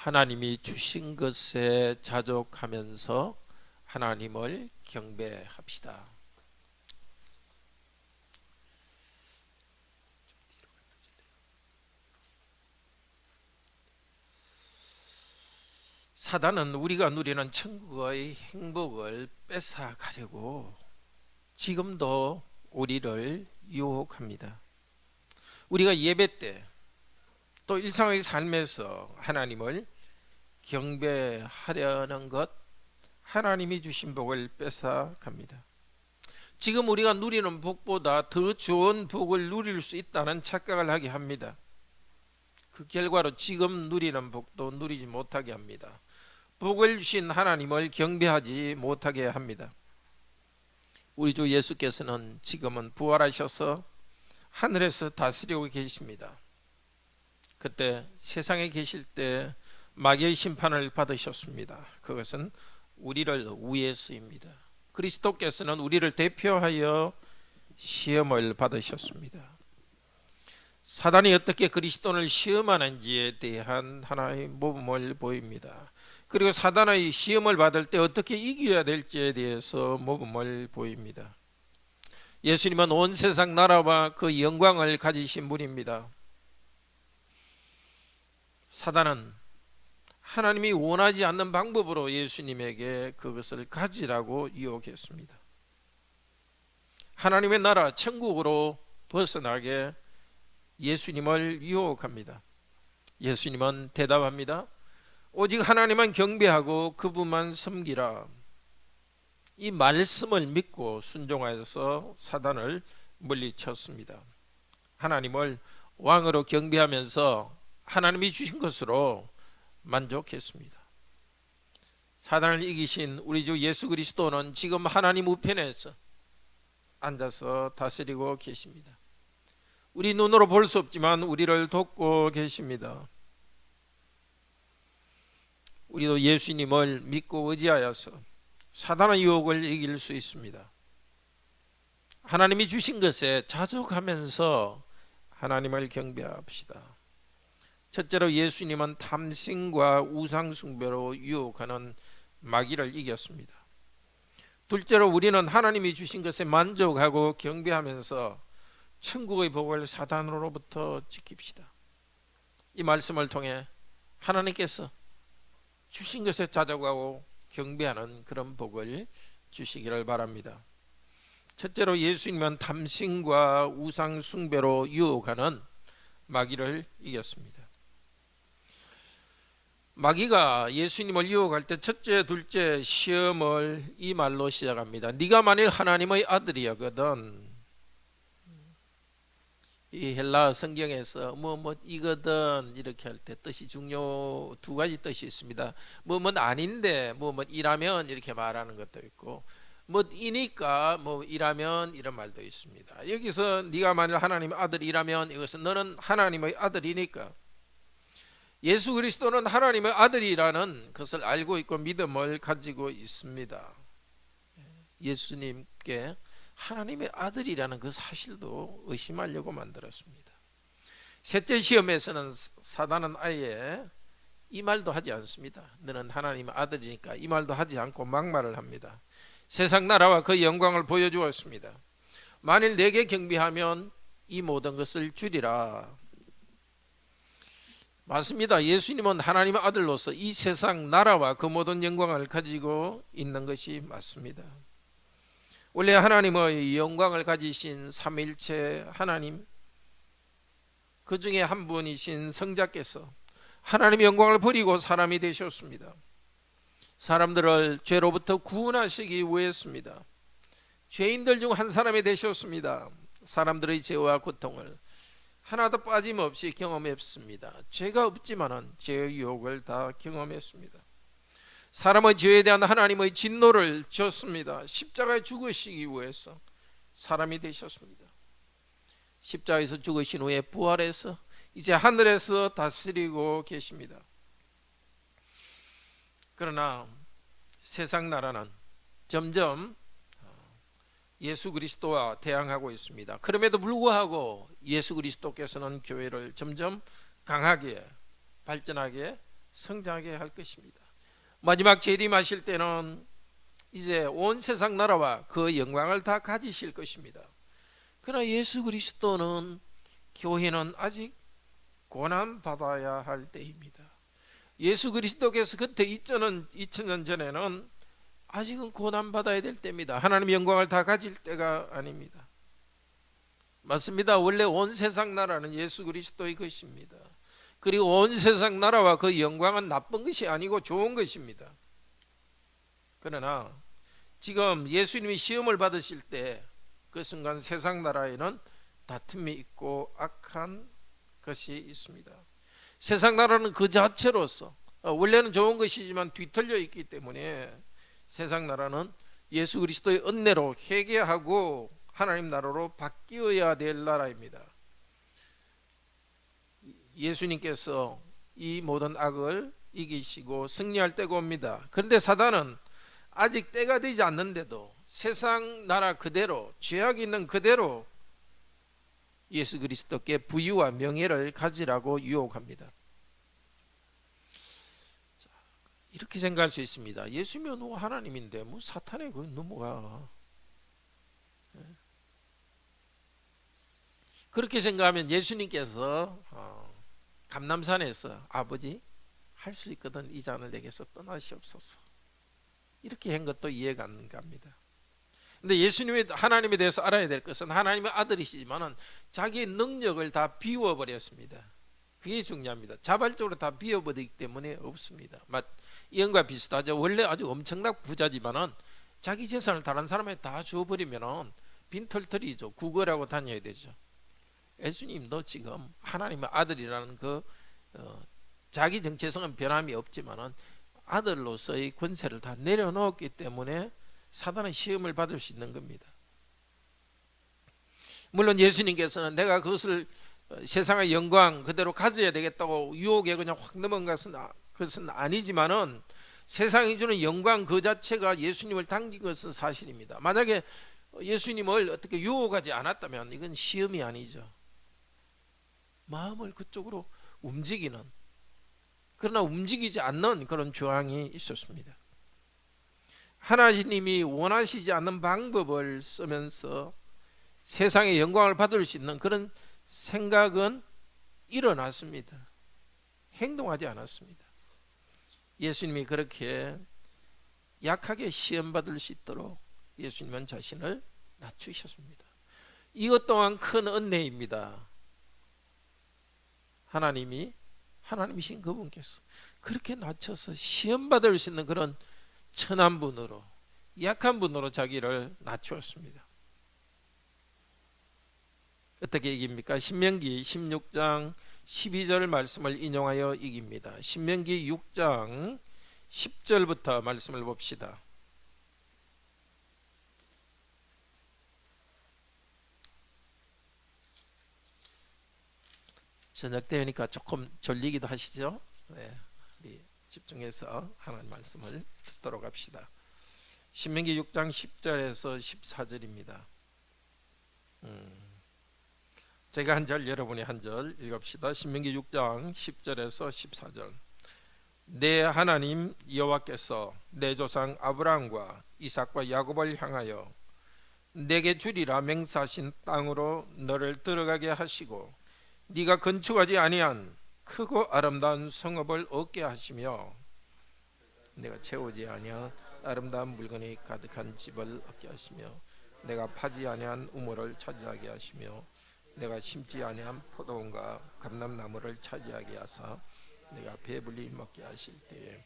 하나님이 주신 것에 자족하면서 하나님을 경배합시다. 사단은 우리가 누리는 천국의 행복을 뺏어가려고 지금도 우리를 유혹합니다. 우리가 예배 때 또 일상의 삶에서 하나님을 경배하려는 것, 하나님이 주신 복을 뺏어갑니다. 지금 우리가 누리는 복보다 더 좋은 복을 누릴 수 있다는 착각을 하게 합니다. 그 결과로 지금 누리는 복도 누리지 못하게 합니다. 복을 주신 하나님을 경배하지 못하게 합니다. 우리 주 예수께서는 지금은 부활하셔서 하늘에서 다스리고 계십니다. 그때 세상에 계실 때 마귀의 심판을 받으셨습니다. 그것은 우리를 위해서입니다. 그리스도께서는 우리를 대표하여 시험을 받으셨습니다. 사단이 어떻게 그리스도를 시험하는지에 대한 하나의 모범을 보입니다. 그리고 사단의 시험을 받을 때 어떻게 이겨야 될지에 대해서 모범을 보입니다. 예수님은 온 세상 나라와 그 영광을 가지신 분입니다. 사단은 하나님이 원하지 않는 방법으로 예수님에게 그것을 가지라고 유혹했습니다. 하나님의 나라 천국으로 벗어나게 예수님을 유혹합니다. 예수님은 대답합니다. 오직 하나님만 경배하고 그분만 섬기라. 이 말씀을 믿고 순종하여서 사단을 물리쳤습니다. 하나님을 왕으로 경배하면서 하나님이 주신 것으로 만족했습니다. 사단을 이기신 우리 주 예수 그리스도는 지금 하나님 우편에서 앉아서 다스리고 계십니다. 우리 눈으로 볼 수 없지만 우리를 돕고 계십니다. 우리도 예수님을 믿고 의지하여서 사단의 유혹을 이길 수 있습니다. 하나님이 주신 것에 자족하면서 하나님을 경배합시다. 첫째로 예수님은 탐심과 우상숭배로 유혹하는 마귀를 이겼습니다. 둘째로 우리는 하나님이 주신 것에 만족하고 경배하면서 천국의 복을 사단으로부터 지킵시다. 이 말씀을 통해 하나님께서 주신 것에 자족하고 경배하는 그런 복을 주시기를 바랍니다. 첫째로 예수님은 탐심과 우상숭배로 유혹하는 마귀를 이겼습니다. 마귀가 예수님을 유혹할 때 첫째, 둘째 시험을 이 말로 시작합니다. 네가 만일 하나님의 아들이거든. 이 헬라 성경에서 이거든 이렇게 할 때 뜻이 두 가지 뜻이 있습니다. 아닌데 이라면 이렇게 말하는 것도 있고 이니까 이라면 이런 말도 있습니다. 여기서 네가 만일 하나님의 아들이라면 이것은 너는 하나님의 아들이니까 예수 그리스도는 하나님의 아들이라는 것을 알고 있고 믿음을 가지고 있습니다. 예수님께 하나님의 아들이라는 그 사실도 의심하려고 만들었습니다. 셋째 시험에서는 사단은 아예 이 말도 하지 않습니다. 너는 하나님의 아들이니까 이 말도 하지 않고 막말을 합니다. 세상 나라와 그 영광을 보여주었습니다. 만일 내게 경배하면 이 모든 것을 주리라. 맞습니다. 예수님은 하나님의 아들로서 이 세상 나라와 그 모든 영광을 가지고 있는 것이 맞습니다. 원래 하나님의 영광을 가지신 삼위일체 하나님, 그 중에 한 분이신 성자께서 하나님의 영광을 버리고 사람이 되셨습니다. 사람들을 죄로부터 구원하시기 위해서입니다. 죄인들 중 한 사람이 되셨습니다. 사람들의 죄와 고통을 하나도 빠짐없이 경험했습니다. 죄가 없지만은 죄의 유혹을 다 경험했습니다. 사람의 죄에 대한 하나님의 진노를 졌습니다. 십자가에 죽으시기 위해서 사람이 되셨습니다. 십자가에서 죽으신 후에 부활해서 이제 하늘에서 다스리고 계십니다. 그러나 세상 나라는 점점 예수 그리스도와 대항하고 있습니다. 그럼에도 불구하고 예수 그리스도께서는 교회를 점점 강하게 발전하게 성장하게 할 것입니다. 마지막 재림하실 때는 이제 온 세상 나라와 그 영광을 다 가지실 것입니다. 그러나 예수 그리스도는 교회는 아직 고난 받아야 할 때입니다. 예수 그리스도께서 그때 2000년 전에는 아직은 고난 받아야 될 때입니다. 하나님의 영광을 다 가질 때가 아닙니다. 맞습니다. 원래 온 세상 나라는 예수 그리스도의 것입니다. 그리고 온 세상 나라와 그 영광은 나쁜 것이 아니고 좋은 것입니다. 그러나 지금 예수님이 시험을 받으실 때 그 순간 세상 나라에는 다툼이 있고 악한 것이 있습니다. 세상 나라는 그 자체로서 원래는 좋은 것이지만 뒤틀려 있기 때문에 세상 나라는 예수 그리스도의 은혜로 회개하고 하나님 나라로 바뀌어야 될 나라입니다. 예수님께서 이 모든 악을 이기시고 승리할 때가 옵니다. 그런데 사단은 아직 때가 되지 않는데도 세상 나라 그대로 죄악이 있는 그대로 예수 그리스도께 부유와 명예를 가지라고 유혹합니다. 이렇게 생각할 수 있습니다. 예수면 뭐 하나님인데 뭐 사탄의 그 넘어가. 그렇게 생각하면 예수님께서 감람산에서 아버지 할 수 있거든 이 잔을 내게서 떠나시옵소서 이렇게 한 것도 이해가 안 갑니다. 근데 예수님이 하나님에 대해서 알아야 될 것은 하나님의 아들이시지만은 자기의 능력을 다 비워버렸습니다. 그게 중요합니다. 자발적으로 다 비워버리기 때문에 없습니다. 이언과 비슷하죠. 원래 아주 엄청난 부자지만은 자기 재산을 다른 사람에 다 주어버리면은 빈털터리죠. 구걸하고 다녀야 되죠. 예수님도 지금 하나님의 아들이라는 그 자기 정체성은 변함이 없지만은 아들로서의 권세를 다 내려놓았기 때문에 사단의 시험을 받을 수 있는 겁니다. 물론 예수님께서는 내가 그것을 세상의 영광 그대로 가져야 되겠다고 유혹에 그냥 확 넘어간 것은 아니지만은 세상이 주는 영광 그 자체가 예수님을 당긴 것은 사실입니다. 만약에 예수님을 어떻게 유혹하지 않았다면 이건 시험이 아니죠. 마음을 그쪽으로 움직이는, 그러나 움직이지 않는 그런 조항이 있었습니다. 하나님이 원하시지 않는 방법을 쓰면서 세상의 영광을 받을 수 있는 그런 생각은 일어났습니다. 행동하지 않았습니다. 예수님이 그렇게 약하게 시험받을 수 있도록 예수님은 자신을 낮추셨습니다. 이것 또한 큰 은혜입니다. 하나님이신 그분께서 그렇게 낮춰서 시험받을 수 있는 그런 천한 분으로, 약한 분으로 자기를 낮추었습니다. 어떻게 이깁니까? 신명기 16장 12절 말씀을 인용하여 이깁니다. 신명기 6장 10절부터 말씀을 봅시다. 저녁 때니까 조금 졸리기도 하시죠? 네, 우리 집중해서 하나님 말씀을 듣도록 합시다. 신명기 6장 10절에서 14절입니다. 제가 한 절, 여러분이 한 절 읽읍시다. 신명기 6장 10절에서 14절. 내 하나님 여호와께서 내 조상 아브라함과 이삭과 야곱을 향하여 내게 주리라 맹세하신 땅으로 너를 들어가게 하시고 네가 건축하지 아니한 크고 아름다운 성읍을 얻게 하시며 내가 채우지 아니한 아름다운 물건이 가득한 집을 얻게 하시며 내가 파지 아니한 우물을 차지하게 하시며 내가 심지 아니한 포도원과 감람나무를 차지하게 하사 내가 배불리 먹게 하실 때에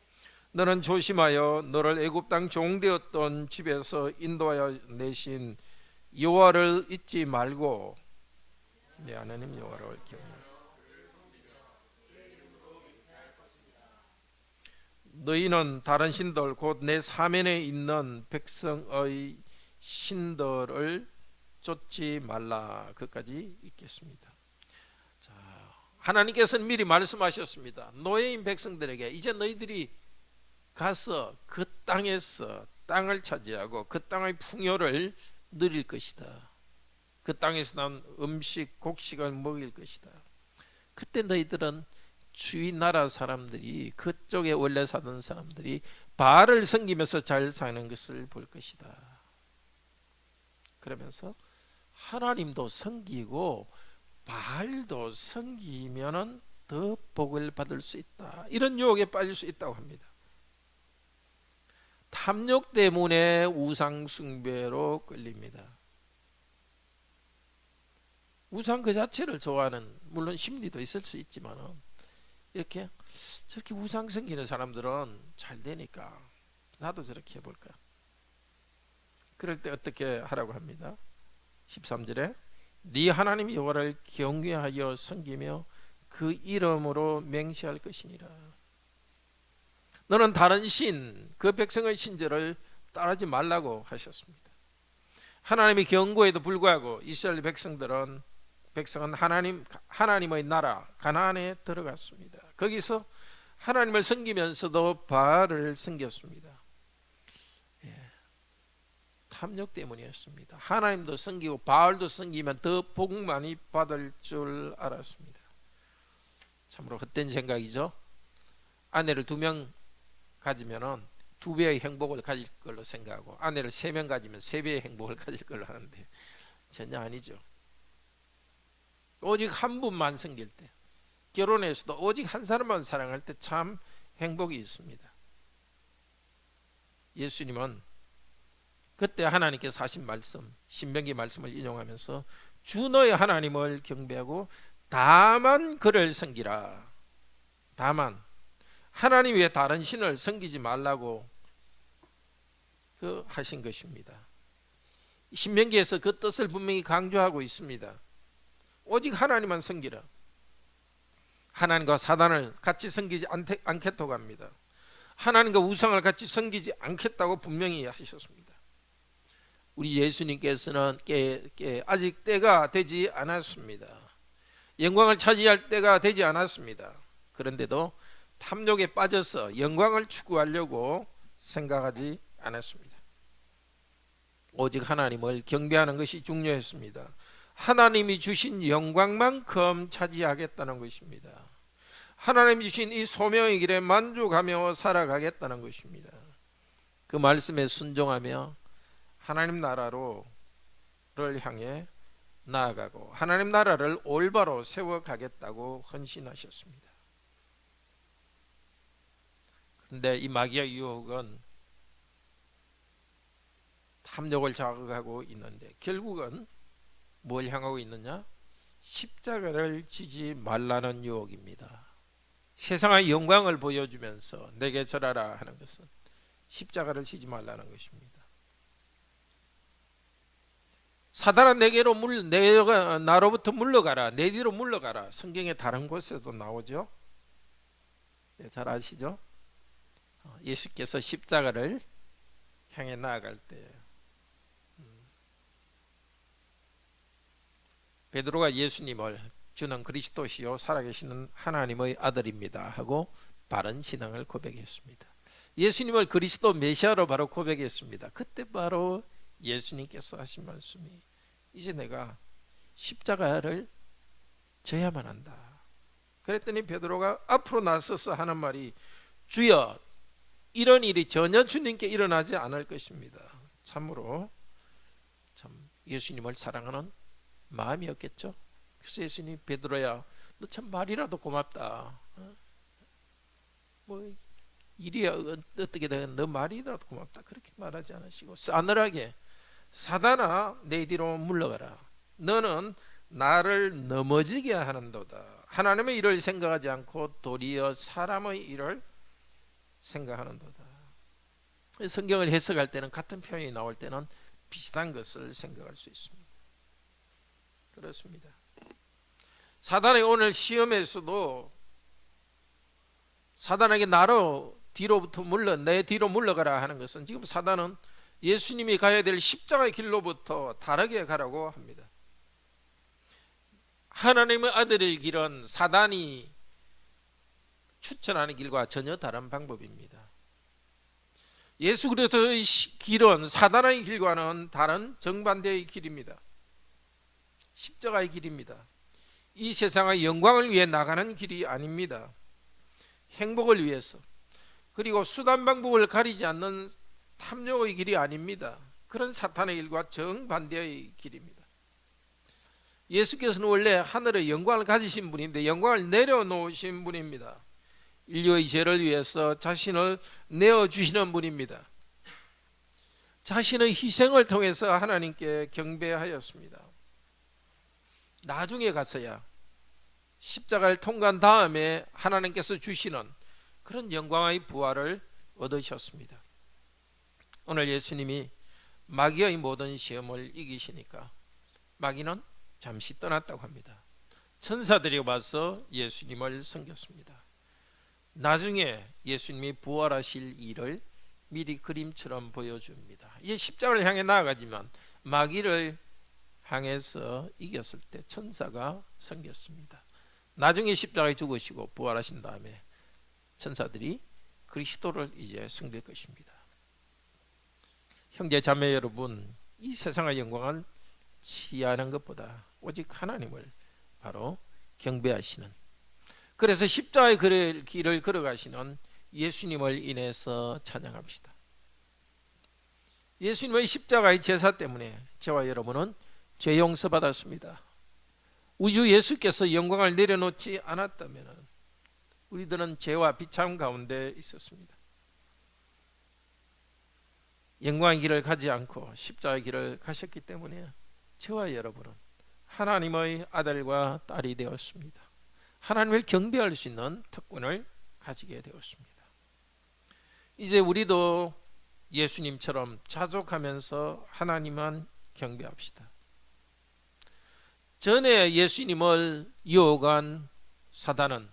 너는 조심하여 너를 애굽 땅 종되었던 집에서 인도하여 내신 여호와를 잊지 말고 내 하나님 여호와를 기억하라. 너희는 다른 신들 곧 내 사면에 있는 백성의 신들을 쫓지 말라. 그까지 읽겠습니다. 자, 하나님께서는 미리 말씀하셨습니다. 노예인 백성들에게 이제 너희들이 가서 그 땅에서 땅을 차지하고 그 땅의 풍요를 누릴 것이다. 그 땅에서 난 음식 곡식을 먹일 것이다. 그때 너희들은 주위 나라 사람들이, 그쪽에 원래 사던 사람들이 바알을 섬기면서 잘 사는 것을 볼 것이다. 그러면서 하나님도 섬기고 바알도 섬기면은 더 복을 받을 수 있다, 이런 유혹에 빠질 수 있다고 합니다. 탐욕 때문에 우상 숭배로 끌립니다. 우상 그 자체를 좋아하는, 물론 심리도 있을 수 있지만 이렇게 저렇게 우상 섬기는 사람들은 잘 되니까 나도 저렇게 해볼까. 그럴 때 어떻게 하라고 합니다. 13절에 네 하나님 여호와를 경외하여 섬기며 그 이름으로 맹세할 것이니라. 너는 다른 신, 그 백성의 신들을 따르지 말라고 하셨습니다. 하나님의 경고에도 불구하고 이스라엘 백성은 하나님의 나라 가나안에 들어갔습니다. 거기서 하나님을 섬기면서도 바알을 섬겼습니다. 탐욕 때문이었습니다. 하나님도 섬기고 바알도 섬기면 더 복 많이 받을 줄 알았습니다. 참으로 헛된 생각이죠. 아내를 2명 가지면은 2배의 행복을 가질 걸로 생각하고, 아내를 3명 가지면 3배의 행복을 가질 걸로 하는데 전혀 아니죠. 오직 한 분만 섬길 때, 결혼해서도 오직 한 사람만 사랑할 때 참 행복이 있습니다. 예수님은 그때 하나님께서 하신 말씀, 신명기 말씀을 인용하면서 주 너의 하나님을 경배하고 다만 그를 섬기라, 다만 하나님 외에 다른 신을 섬기지 말라고 하신 것입니다. 신명기에서 그 뜻을 분명히 강조하고 있습니다. 오직 하나님만 섬기라. 하나님과 사단을 같이 섬기지 않겠다고 합니다. 하나님과 우상을 같이 섬기지 않겠다고 분명히 하셨습니다. 우리 예수님께서는 아직 때가 되지 않았습니다. 영광을 차지할 때가 되지 않았습니다. 그런데도 탐욕에 빠져서 영광을 추구하려고 생각하지 않았습니다. 오직 하나님을 경배하는 것이 중요했습니다. 하나님이 주신 영광만큼 차지하겠다는 것입니다. 하나님이 주신 이 소명의 길에 만족하며 살아가겠다는 것입니다. 그 말씀에 순종하며 하나님 나라를 향해 나아가고 하나님 나라를 올바로 세워가겠다고 헌신하셨습니다. 그런데 이 마귀의 유혹은 탐욕을 자극하고 있는데 결국은 뭘 향하고 있느냐? 십자가를 지지 말라는 유혹입니다. 세상의 영광을 보여주면서 내게 절하라 하는 것은 십자가를 지지 말라는 것입니다. 사단아 내게로 나로부터 물러가라, 내 뒤로 물러가라. 성경의 다른 곳에도 나오죠. 네, 잘 아시죠? 예수께서 십자가를 향해 나아갈 때 베드로가 예수님을 주는 그리스도시요 살아계시는 하나님의 아들입니다 하고 바른 신앙을 고백했습니다. 예수님을 그리스도 메시아로 바로 고백했습니다. 그때 바로 예수님께서 하신 말씀이 이제 내가 십자가를 져야만 한다. 그랬더니 베드로가 앞으로 나서서 하는 말이 주여 이런 일이 전혀 주님께 일어나지 않을 것입니다. 참으로 참 예수님을 사랑하는 마음이었겠죠. 그래서 예수님 베드로야 너 참 말이라도 고맙다. 뭐 일이 어떻게 되건 너 말이라도 고맙다. 그렇게 말하지 않으시고 싸늘하게 사단아 내 뒤로 물러가라. 너는 나를 넘어지게 하는도다. 하나님의 일을 생각하지 않고 도리어 사람의 일을 생각하는도다. 성경을 해석할 때는 같은 표현이 나올 때는 비슷한 것을 생각할 수 있습니다. 그렇습니다. 사단의 오늘 시험에서도 사단에게 나로 뒤로부터 내 뒤로 물러가라 하는 것은 지금 사단은 예수님이 가야 될 십자가의 길로부터 다르게 가라고 합니다. 하나님의 아들의 길은 사단이 추천하는 길과 전혀 다른 방법입니다. 예수 그리스도의 길은 사단의 길과는 다른 정반대의 길입니다. 십자가의 길입니다. 이 세상의 영광을 위해 나가는 길이 아닙니다. 행복을 위해서, 그리고 수단 방법을 가리지 않는 탐욕의 길이 아닙니다. 그런 사탄의 일과 정반대의 길입니다. 예수께서는 원래 하늘의 영광을 가지신 분인데 영광을 내려놓으신 분입니다. 인류의 죄를 위해서 자신을 내어주시는 분입니다. 자신의 희생을 통해서 하나님께 경배하였습니다. 나중에 가서야 십자가를 통과한 다음에 하나님께서 주시는 그런 영광의 부활을 얻으셨습니다. 오늘 예수님이 마귀의 모든 시험을 이기시니까 마귀는 잠시 떠났다고 합니다. 천사들이 와서 예수님을 섬겼습니다. 나중에 예수님이 부활하실 일을 미리 그림처럼 보여줍니다. 이 십자가를 향해 나아가지만 마귀를 향해서 이겼을 때 천사가 섬겼습니다. 나중에 십자가에 죽으시고 부활하신 다음에 천사들이 그리스도를 이제 섬길 것입니다. 형제 자매 여러분, 이 세상의 영광을 취하는 것보다 오직 하나님을 바로 경배하시는, 그래서 십자가의 길을 걸어가시는 예수님을 인해서 찬양합시다. 예수님의 십자가의 제사 때문에 저와 여러분은 죄 용서 받았습니다. 우주 예수께서 영광을 내려놓지 않았다면 우리들은 죄와 비참 가운데 있었습니다. 영광의 길을 가지 않고 십자가의 길을 가셨기 때문에 저와 여러분은 하나님의 아들과 딸이 되었습니다. 하나님을 경배할 수 있는 특권을 가지게 되었습니다. 이제 우리도 예수님처럼 자족하면서 하나님만 경배합시다. 전에 예수님을 유혹한 사단은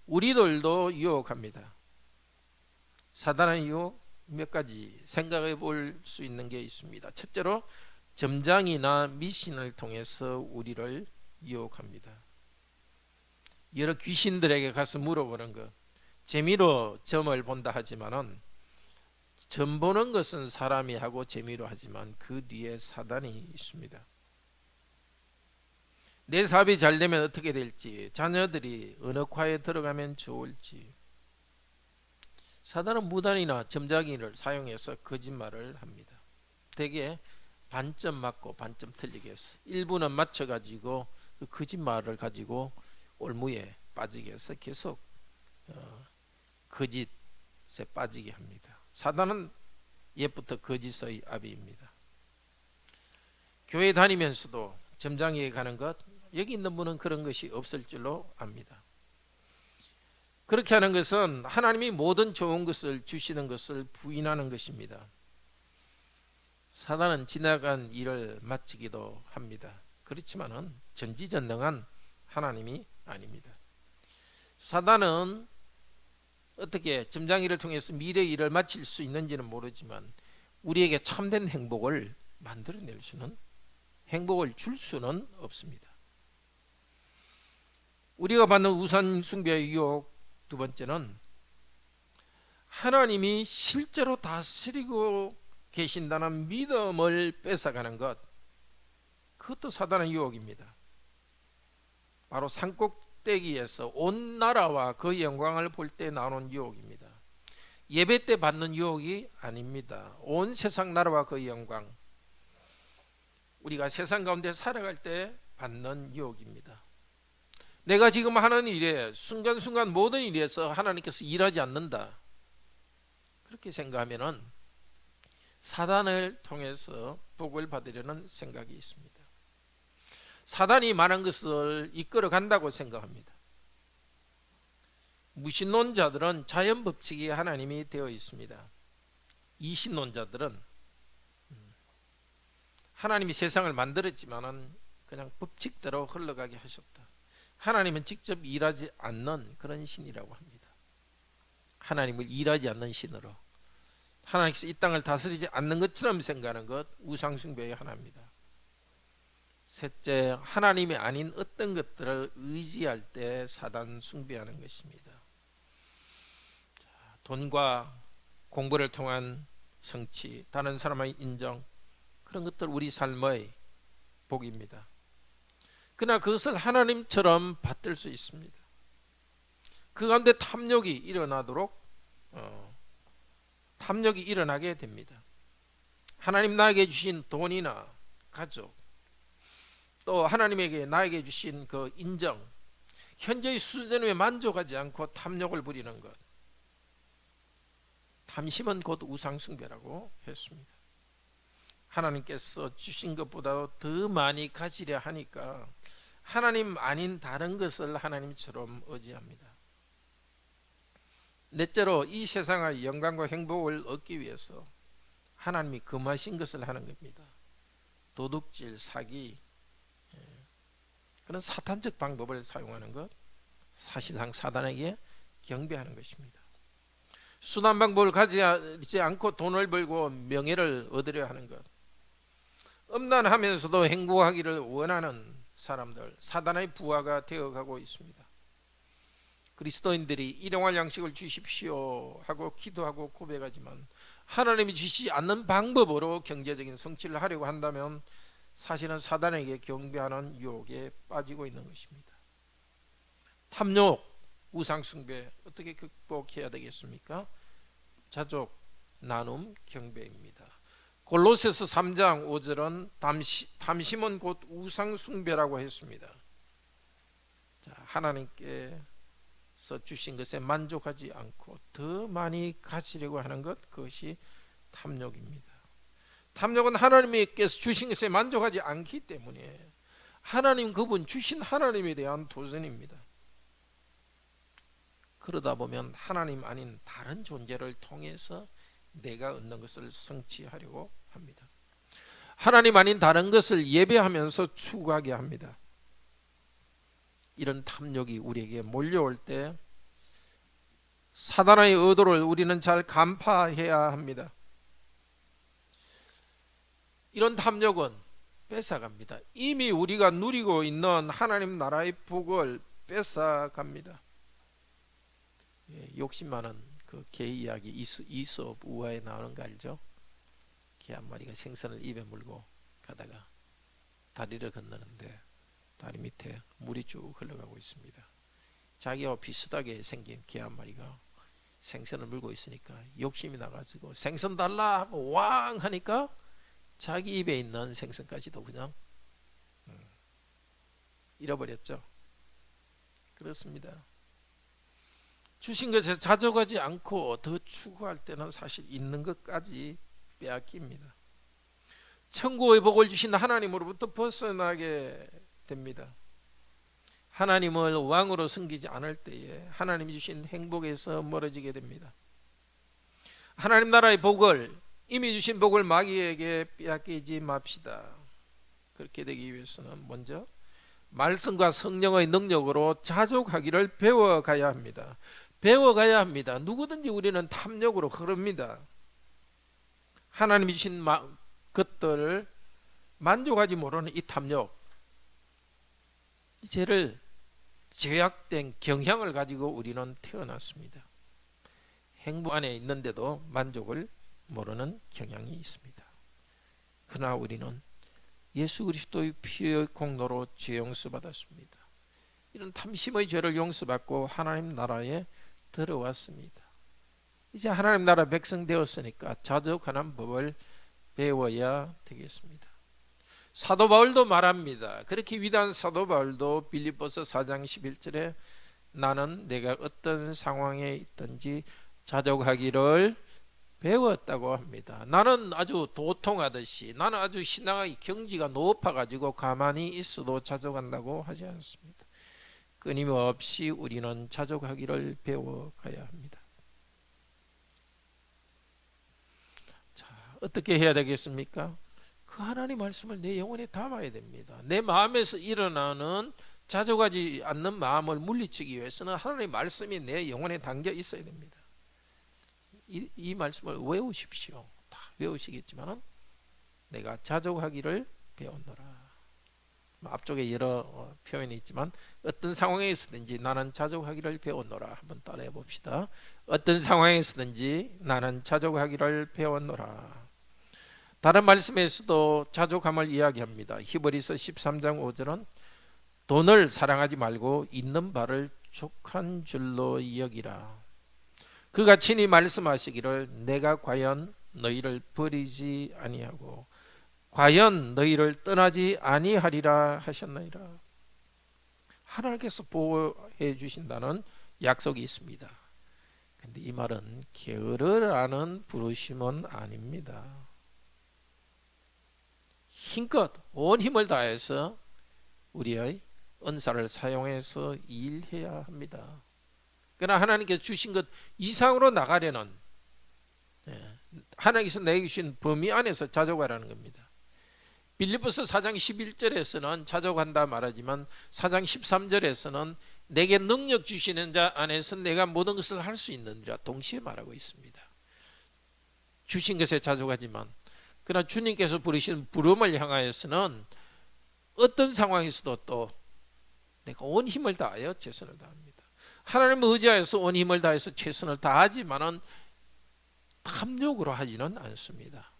우리들도 유혹합니다. 사단의 유혹 몇 가지 생각해 볼 수 있는 게 있습니다. 첫째로 점장이나 미신을 통해서 우리를 유혹합니다. 여러 귀신들에게 가서 물어보는 것, 재미로 점을 본다 하지만은 점 보는 것은 사람이 하고 재미로 하지만 그 뒤에 사단이 있습니다. 내 사업이 잘 되면 어떻게 될지, 자녀들이 어느 과에 들어가면 좋을지, 사단은 무단이나 점자기를 사용해서 거짓말을 합니다. 대개 반점 맞고 반점 틀리게 해서 일부는 맞춰가지고 그 거짓말을 가지고 올무에 빠지게 해서 계속 거짓에 빠지게 합니다. 사단은 옛부터 거짓의 아비입니다. 교회 다니면서도 점장에게 가는 것, 여기 있는 분은 그런 것이 없을 줄로 압니다. 그렇게 하는 것은 하나님이 모든 좋은 것을 주시는 것을 부인하는 것입니다. 사단은 지나간 일을 마치기도 합니다. 그렇지만은 전지전능한 하나님이 아닙니다. 사단은 어떻게 점장일을 통해서 미래의 일을 마칠 수 있는지는 모르지만 우리에게 참된 행복을 만들어낼 수는, 행복을 줄 수는 없습니다. 우리가 받는 우상 숭배의 유혹 두 번째는 하나님이 실제로 다스리고 계신다는 믿음을 뺏어가는 것, 그것도 사단의 유혹입니다. 바로 산꼭대기에서 온 나라와 그 영광을 볼 때 나오는 유혹입니다. 예배 때 받는 유혹이 아닙니다. 온 세상 나라와 그 영광, 우리가 세상 가운데 살아갈 때 받는 유혹입니다. 내가 지금 하는 일에 순간순간 모든 일에서 하나님께서 일하지 않는다, 그렇게 생각하면은 사단을 통해서 복을 받으려는 생각이 있습니다. 사단이 많은 것을 이끌어 간다고 생각합니다. 무신론자들은 자연 법칙이 하나님이 되어 있습니다. 이신론자들은 하나님이 세상을 만들었지만은 그냥 법칙대로 흘러가게 하셨다, 하나님은 직접 일하지 않는 그런 신이라고 합니다. 하나님을 일하지 않는 신으로, 하나님께서 이 땅을 다스리지 않는 것처럼 생각하는 것, 우상숭배의 하나입니다. 셋째, 하나님이 아닌 어떤 것들을 의지할 때 사단 숭배하는 것입니다. 돈과 공부를 통한 성취, 다른 사람의 인정, 그런 것들 우리 삶의 복입니다. 그러나 그것을 하나님처럼 받들 수 있습니다. 그 가운데 탐욕이 일어나게 됩니다. 하나님 나에게 주신 돈이나 가족, 또 하나님에게 나에게 주신 그 인정, 현재의 수준에 만족하지 않고 탐욕을 부리는 것, 탐심은 곧 우상숭배라고 했습니다. 하나님께서 주신 것보다 더 많이 가지려 하니까 하나님 아닌 다른 것을 하나님처럼 의지합니다. 넷째로, 이 세상의 영광과 행복을 얻기 위해서 하나님이 금하신 것을 하는 겁니다. 도둑질, 사기, 그런 사탄적 방법을 사용하는 것, 사실상 사단에게 경배하는 것입니다. 순한 방법을 가지지 않고 돈을 벌고 명예를 얻으려 하는 것, 음란하면서도 행복하기를 원하는 사람들, 사단의 부하가 되어가고 있습니다. 그리스도인들이 일용할 양식을 주십시오 하고 기도하고 고백하지만 하나님이 주시지 않는 방법으로 경제적인 성취를 하려고 한다면 사실은 사단에게 경배하는 유혹에 빠지고 있는 것입니다. 탐욕, 우상숭배 어떻게 극복해야 되겠습니까? 자족, 나눔, 경배입니다. 골로새서 3장 5절은 탐심은 곧 우상숭배라고 했습니다. 자, 하나님께서 주신 것에 만족하지 않고 더 많이 가지려고 하는 것, 그것이 탐욕입니다. 탐욕은 하나님께서 주신 것에 만족하지 않기 때문에 하나님, 그분 주신 하나님에 대한 도전입니다. 그러다 보면 하나님 아닌 다른 존재를 통해서 내가 얻는 것을 성취하려고 합니다. 하나님 아닌 다른 것을 예배하면서 추구하게 합니다. 이런 탐욕이 우리에게 몰려올 때 사단의 의도를 우리는 잘 간파해야 합니다. 이런 탐욕은 뺏어갑니다. 이미 우리가 누리고 있는 하나님 나라의 복을 뺏어갑니다. 욕심 많은 그 개 이야기, 이솝 우화에 나오는 거 알죠? 개 한 마리가 생선을 입에 물고 가다가 다리를 건너는데 다리 밑에 물이 쭉 흘러가고 있습니다. 자기와 비슷하게 생긴 개 한 마리가 생선을 물고 있으니까 욕심이 나가지고 생선 달라 하고 왕 하니까 자기 입에 있는 생선까지도 그냥 잃어버렸죠. 그렇습니다. 주신 것에 자족하지 않고 더 추구할 때는 사실 있는 것까지 빼앗깁니다. 천국의 복을 주신 하나님으로부터 벗어나게 됩니다. 하나님을 왕으로 섬기지 않을 때에 하나님이 주신 행복에서 멀어지게 됩니다. 하나님 나라의 복을, 이미 주신 복을 마귀에게 빼앗기지 맙시다. 그렇게 되기 위해서는 먼저 말씀과 성령의 능력으로 자족하기를 배워가야 합니다. 배워가야 합니다. 누구든지 우리는 탐욕으로 흐릅니다. 하나님이 주신 것들을 만족하지 모르는 이 탐욕, 이 죄를 죄악된 경향을 가지고 우리는 태어났습니다. 행복 안에 있는데도 만족을 모르는 경향이 있습니다. 그러나 우리는 예수 그리스도의 피의 공로로 죄 용서받았습니다. 이런 탐심의 죄를 용서받고 하나님 나라에 들어왔습니다. 이제 하나님 나라 백성 되었으니까 자족하는 법을 배워야 되겠습니다. 사도 바울도 말합니다. 그렇게 위대한 사도 바울도 빌립보서 4장 11절에 나는 내가 어떤 상황에 있든지 자족하기를 배웠다고 합니다. 나는 아주 도통하듯이, 나는 아주 신앙의 경지가 높아가지고 가만히 있어도 자족한다고 하지 않습니다. 끊임없이 우리는 자족하기를 배워가야 합니다. 자, 어떻게 해야 되겠습니까? 그 하나님 말씀을 내 영혼에 담아야 됩니다. 내 마음에서 일어나는 자족하지 않는 마음을 물리치기 위해서는 하나님의 말씀이 내 영혼에 담겨 있어야 됩니다. 이 말씀을 외우십시오. 다 외우시겠지만 내가 자족하기를 배웠노라. 앞쪽에 여러 표현이 있지만 어떤 상황에 있든지 나는 자족하기를 배웠노라. 한번 따라해 봅시다. 어떤 상황에 있든지 나는 자족하기를 배웠노라. 다른 말씀에서도 자족함을 이야기합니다. 히브리서 13장 5절은 돈을 사랑하지 말고 있는 바를 족한 줄로 여기라. 그가 친히 말씀하시기를 내가 과연 너희를 버리지 아니하고 과연 너희를 떠나지 아니하리라 하셨나이다. 하나님께서 보호해 주신다는 약속이 있습니다. 근데 이 말은 게으르라는 부르심은 아닙니다. 힘껏 온 힘을 다해서 우리의 은사를 사용해서 일해야 합니다. 그러나 하나님께서 주신 것 이상으로 나가려는, 하나님께서 내게 주신 범위 안에서 자족하라는 겁니다. 빌립보서 4장 11절에서는 자족한다 말하지만 4장 13절에서는 내게 능력 주시는 자 안에서 내가 모든 것을 할 수 있느니라 동시에 말하고 있습니다. 주신 것에 자족하지만 그러나 주님께서 부르신 부름을 향하여서는 어떤 상황에서도 또 내가 온 힘을 다하여 최선을 다합니다. 하나님을 의지하여서 온 힘을 다해서 최선을 다하지만은 탐욕으로 하지는 않습니다.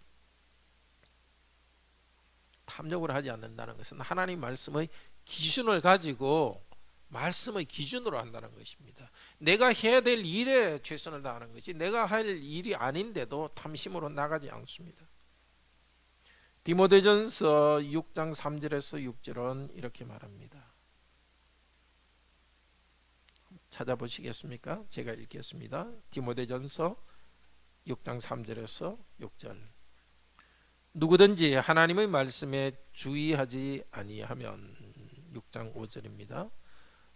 탐욕을 하지 않는다는 것은 하나님 말씀의 기준을 가지고 말씀의 기준으로 한다는 것입니다. 내가 해야 될 일에 최선을 다하는 것이 내가 할 일이 아닌데도 탐심으로 나가지 않습니다. 디모데전서 6장 3절에서 6절은 이렇게 말합니다. 찾아보시겠습니까? 제가 읽겠습니다. 디모데전서 6장 3절에서 6절. 누구든지 하나님의 말씀에 주의하지 아니하면 6장 5절입니다.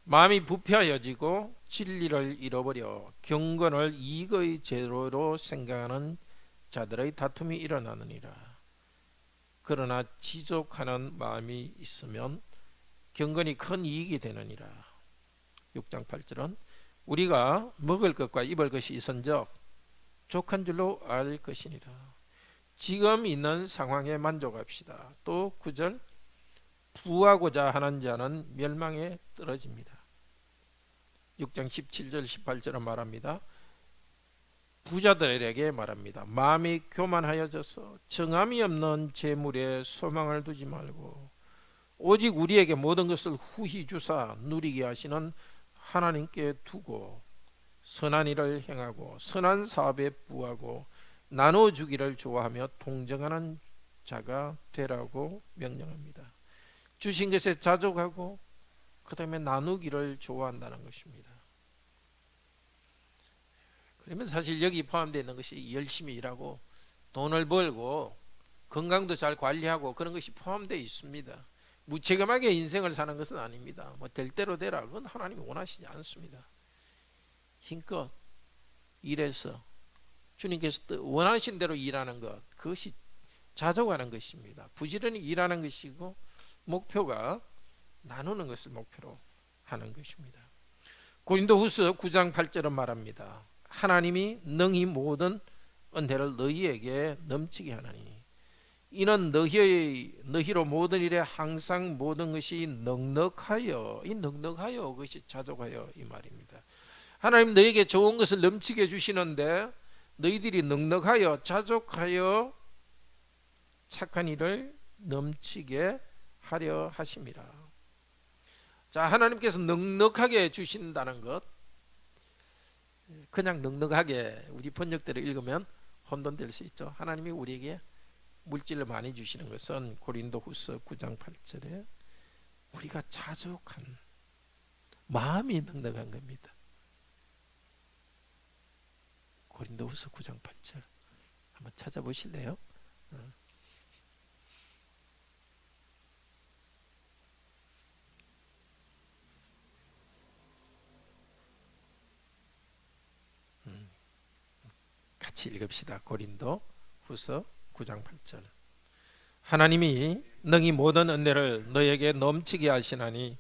마음이 부패하여지고 진리를 잃어버려 경건을 이익의 재료로 생각하는 자들의 다툼이 일어나느니라. 그러나 지족하는 마음이 있으면 경건이 큰 이익이 되느니라. 6장 8절은 우리가 먹을 것과 입을 것이 있은즉 족한 줄로 알 것이니라. 지금 있는 상황에 만족합시다. 또 9절 부하고자 하는 자는 멸망에 떨어집니다. 6장 17절 18절은 말합니다. 부자들에게 말합니다. 마음이 교만하여져서 정함이 없는 재물에 소망을 두지 말고 오직 우리에게 모든 것을 후히 주사 누리게 하시는 하나님께 두고 선한 일을 행하고 선한 사업에 부하고 나눠주기를 좋아하며 동정하는 자가 되라고 명령합니다. 주신 것에 자족하고 그 다음에 나누기를 좋아한다는 것입니다. 그러면 사실 여기 포함되어 있는 것이 열심히 일하고 돈을 벌고 건강도 잘 관리하고 그런 것이 포함되어 있습니다. 무책임하게 인생을 사는 것은 아닙니다. 뭐 될 대로 되라, 그건 하나님이 원하시지 않습니다. 힘껏 일해서 주님께서 원하신 대로 일하는 것, 그것이 자족하는 것입니다. 부지런히 일하는 것이고 목표가 나누는 것을 목표로 하는 것입니다. 고린도후서 9장 8절은 말합니다. 하나님이 능히 모든 은혜를 너희에게 넘치게 하나니 이는 너희로 모든 일에 항상 모든 것이 넉넉하여, 이 넉넉하여 그것이 자족하여 이 말입니다. 하나님 너희에게 좋은 것을 넘치게 주시는데 너희들이 넉넉하여 자족하여 착한 일을 넘치게 하려 하심이라. 자, 하나님께서 넉넉하게 주신다는 것, 그냥 넉넉하게 우리 번역대로 읽으면 혼돈될 수 있죠. 하나님이 우리에게 물질을 많이 주시는 것은 고린도후서 9장 8절에 우리가 자족한 마음이 넉넉한 겁니다. 고린도후서 9장 8절 한번 찾아보실래요? 같이 읽읍시다. 고린도후서 9장 8절. 하나님이 능히 모든 은혜를 너에게 넘치게 하시나니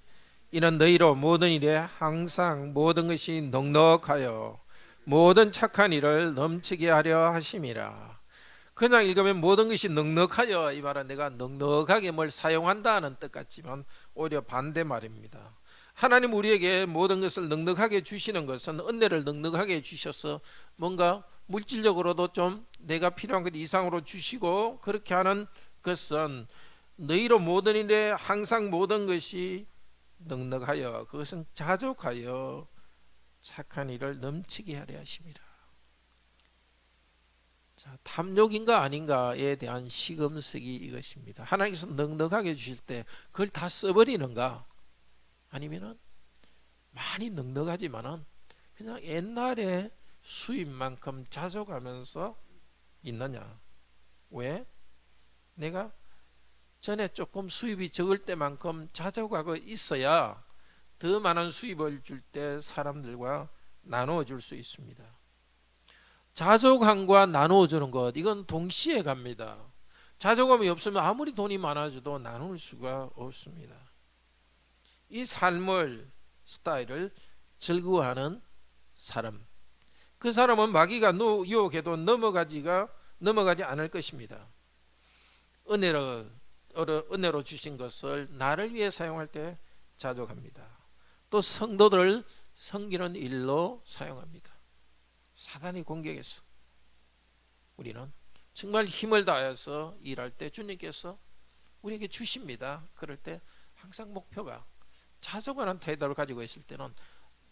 이는 너희로 모든 일에 항상 모든 것이 넉넉하여 모든 착한 일을 넘치게 하려 하심이라. 그냥 읽으면 모든 것이 넉넉하여, 이 말은 내가 넉넉하게 뭘 사용한다는 뜻 같지만 오히려 반대 말입니다. 하나님 우리에게 모든 것을 넉넉하게 주시는 것은 은혜를 넉넉하게 주셔서 뭔가 물질적으로도 좀 내가 필요한 것 이상으로 주시고, 그렇게 하는 것은 너희로 모든 일에 항상 모든 것이 넉넉하여 그것은 자족하여 착한 일을 넘치게 하려 하심이라. 자, 탐욕인가 아닌가에 대한 시금석이 이것입니다. 하나님께서 넉넉하게 주실 때 그걸 다 써버리는가, 아니면은 많이 넉넉하지만은 그냥 옛날에 수입만큼 자족하면서 있느냐. 왜? 내가 전에 조금 수입이 적을 때만큼 자족하고 있어야 더 많은 수입을 줄 때 사람들과 나누어 줄 수 있습니다. 자족함과 나누어 주는 것, 이건 동시에 갑니다. 자족함이 없으면 아무리 돈이 많아져도 나눌 수가 없습니다. 이 삶을, 스타일을 즐거워하는 사람, 그 사람은 마귀가 유혹해도 넘어가지 않을 것입니다. 은혜로 주신 것을 나를 위해 사용할 때 자족합니다. 또 성도들을 섬기는 일로 사용합니다. 사단이 공격해서 우리는 정말 힘을 다해서 일할 때 주님께서 우리에게 주십니다. 그럴 때 항상 목표가, 자족하는 태도를 가지고 있을 때는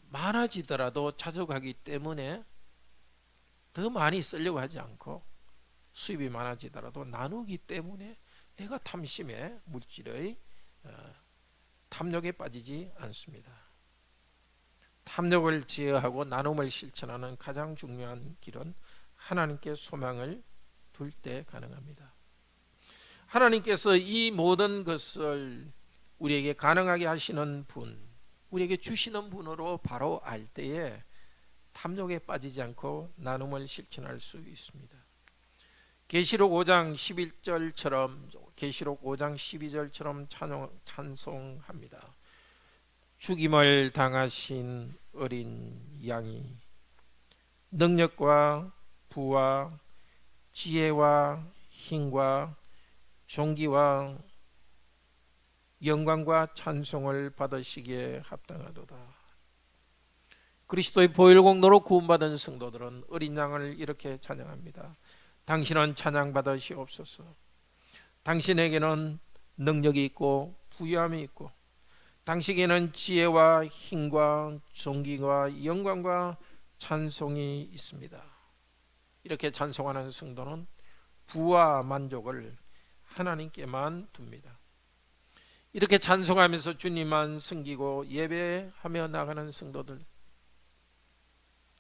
많아지더라도 자족하기 때문에 더 많이 쓰려고 하지 않고, 수입이 많아지더라도 나누기 때문에 내가 탐심에, 물질의 탐욕에 빠지지 않습니다. 탐욕을 제어하고 나눔을 실천하는 가장 중요한 길은 하나님께 소망을 둘 때 가능합니다. 하나님께서 이 모든 것을 우리에게 가능하게 하시는 분, 우리에게 주시는 분으로 바로 알 때에 탐욕에 빠지지 않고 나눔을 실천할 수 있습니다. 계시록 5장 11절처럼, 계시록 5장 12절처럼 찬송합니다. 죽임을 당하신 어린 양이 능력과 부와 지혜와 힘과 존귀와 영광과 찬송을 받으시기에 합당하도다. 그리스도의 보혈공로로 구원받은 성도들은 어린 양을 이렇게 찬양합니다. 당신은 찬양받으시옵소서. 당신에게는 능력이 있고 부유함이 있고, 당신에게는 지혜와 힘과 존귀와 영광과 찬송이 있습니다. 이렇게 찬송하는 성도는 부와 만족을 하나님께만 둡니다. 이렇게 찬송하면서 주님만 섬기고 예배하며 나가는 성도들,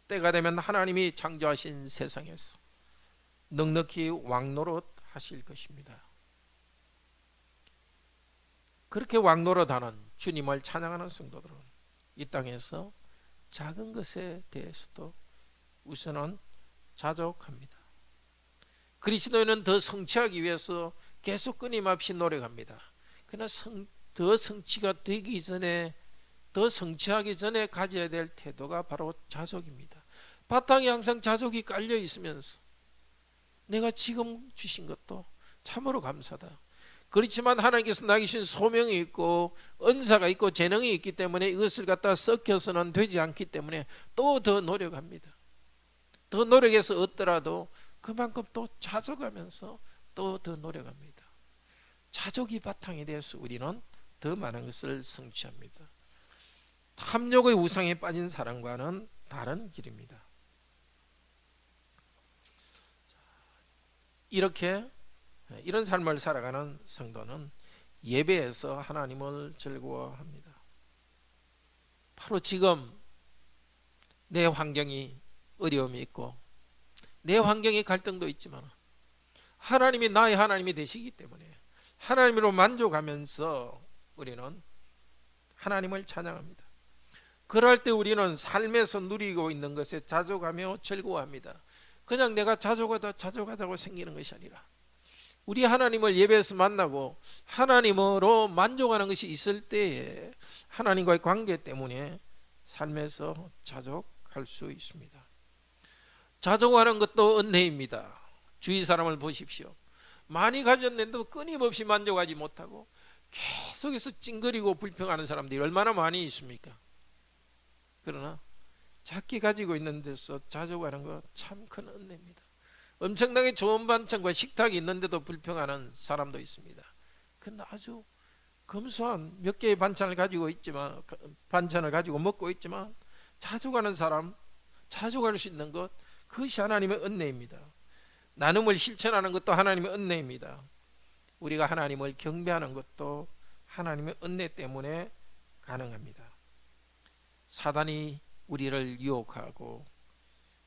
때가 되면 하나님이 창조하신 세상에서 넉넉히 왕노릇 하실 것입니다. 그렇게 왕노릇하는 주님을 찬양하는 성도들은 이 땅에서 작은 것에 대해서도 우선은 자족합니다. 그리스도인은 더 성취하기 위해서 계속 끊임없이 노력합니다. 그러나 더 성취가 되기 전에, 더 성취하기 전에 가져야 될 태도가 바로 자족입니다. 바탕에 항상 자족이 깔려 있으면서 내가 지금 주신 것도 참으로 감사다. 그렇지만 하나님께서 나에게 주신 소명이 있고 은사가 있고 재능이 있기 때문에 이것을 갖다 썩혀서는 되지 않기 때문에 또 더 노력합니다. 더 노력해서 얻더라도 그만큼 또 자족하면서 또 더 노력합니다. 자족이 바탕이 돼서 우리는 더 많은 것을 성취합니다. 탐욕의 우상에 빠진 사람과는 다른 길입니다. 이런 삶을 살아가는 성도는 예배에서 하나님을 즐거워합니다. 바로 지금 내 환경이 어려움이 있고 내 환경에 갈등도 있지만 하나님이 나의 하나님이 되시기 때문에 하나님으로 만족하면서 우리는 하나님을 찬양합니다. 그럴 때 우리는 삶에서 누리고 있는 것에 자족하며 즐거워합니다. 그냥 내가 자족하다고 생기는 것이 아니라 우리 하나님을 예배에서 만나고 하나님으로 만족하는 것이 있을 때에 하나님과의 관계 때문에 삶에서 자족할 수 있습니다. 자족하는 것도 은혜입니다. 주위 사람을 보십시오. 많이 가졌는데도 끊임없이 만족하지 못하고 계속해서 찡그리고 불평하는 사람들이 얼마나 많이 있습니까? 그러나 작게 가지고 있는 데서 자족하는 것 참 큰 은혜입니다. 엄청나게 좋은 반찬과 식탁이 있는데도 불평하는 사람도 있습니다. 그건 아주 검소한 몇 개의 반찬을 가지고 있지만, 반찬을 가지고 먹고 있지만 자주 가는 사람, 자주 갈 수 있는 것, 그것이 하나님의 은혜입니다. 나눔을 실천하는 것도 하나님의 은혜입니다. 우리가 하나님을 경배하는 것도 하나님의 은혜 때문에 가능합니다. 사단이 우리를 유혹하고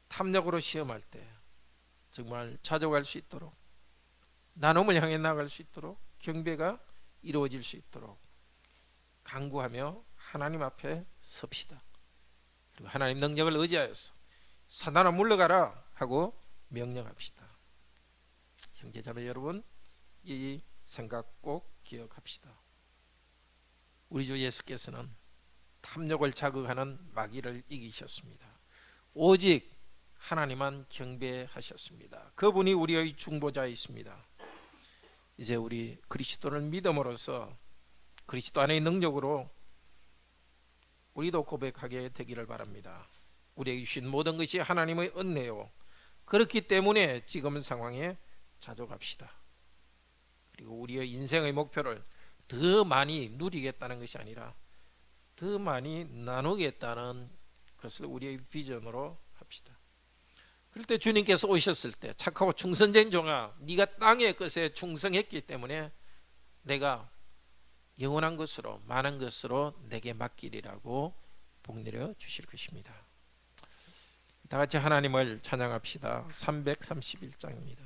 탐욕으로 시험할 때 정말 찾아갈 수 있도록, 나눔을 향해 나갈 수 있도록, 경배가 이루어질 수 있도록 간구하며 하나님 앞에 섭시다. 그리고 하나님 능력을 의지하여서 사단아 물러가라 하고 명령합시다. 형제자매 여러분, 이 생각 꼭 기억합시다. 우리 주 예수께서는 탐욕을 자극하는 마귀를 이기셨습니다. 오직 하나님만 경배하셨습니다. 그분이 우리의 중보자이십니다. 이제 우리 그리스도를 믿음으로써 그리스도 안의 능력으로 우리도 고백하게 되기를 바랍니다. 우리에게 주신 모든 것이 하나님의 은혜요, 그렇기 때문에 지금 상황에 자족합시다. 그리고 우리의 인생의 목표를 더 많이 누리겠다는 것이 아니라 더 많이 나누겠다는 것을 우리의 비전으로 합시다. 그럴 때 주님께서 오셨을 때 착하고 충성된 종아, 네가 땅의 것에 충성했기 때문에 내가 영원한 것으로, 많은 것으로 내게 맡기리라고 복내려 주실 것입니다. 다 같이 하나님을 찬양합시다. 331장입니다.